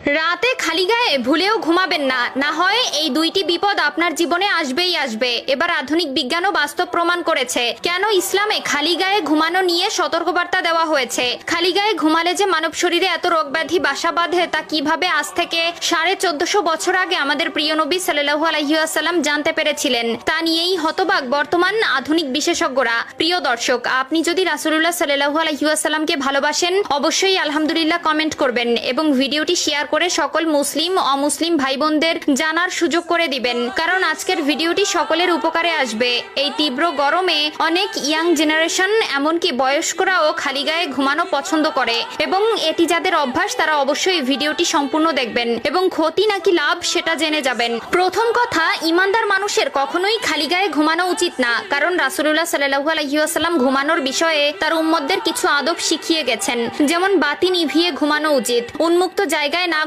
রাতে খালি গায়ে ভুলেও ঘুমাবেন না, না হয় এই দুইটি বিপদ আপনার জীবনে আসবেই আসবে। এবার আধুনিক বিজ্ঞানও বাস্তব প্রমাণ করেছে কেন ইসলামে খালি গায়ে ঘুমানো নিয়ে সতর্কবার্তা দেওয়া হয়েছে। খালি গায়ে ঘুমালে যে মানব শরীরে এত রোগ ব্যাধি বাসা বাঁধে তা কিভাবে আজ থেকে 1450 বছর আগে আমাদের প্রিয় নবী সাল্লাল্লাহু আলাইহি ওয়াসাল্লাম জানতে পেরেছিলেন, তা নিয়েই হতবাক বর্তমান আধুনিক বিশেষজ্ঞরা। প্রিয় দর্শক, আপনি যদি রাসূলুল্লাহ সাল্লাল্লাহু আলাইহি ওয়াসাল্লামকে ভালোবাসেন অবশ্যই আলহামদুলিল্লাহ কমেন্ট করবেন এবং ভিডিওটি শেয়ার করে সকল মুসলিম অমুসলিম ভাই বোনদের জানার সুযোগ করে দিবেন, কারণ আজকের ভিডিওটি সকলের উপকারে আসবে। এই তীব্র গরমে অনেক ইয়াং জেনারেশন এমনকি বয়স্করাও খালি গায়ে ঘুমানো পছন্দ করে এবং এটি যাদের অভ্যাস তারা অবশ্যই ভিডিওটি সম্পূর্ণ দেখবেন এবং ক্ষতি নাকি লাভ সেটা জেনে যাবেন। প্রথম কথা, ইমানদার মানুষের কখনোই খালি গায়ে ঘুমানো উচিত না, কারণ রাসূলুল্লাহ সাল্লাল্লাহু আলাইহি ওয়াসাল্লাম ঘুমানোর বিষয়ে তার উম্মতদের কিছু আদব শিখিয়ে গেছেন। যেমন বাতি নিভিয়ে ঘুমানো উচিত, উন্মুক্ত জায়গায় না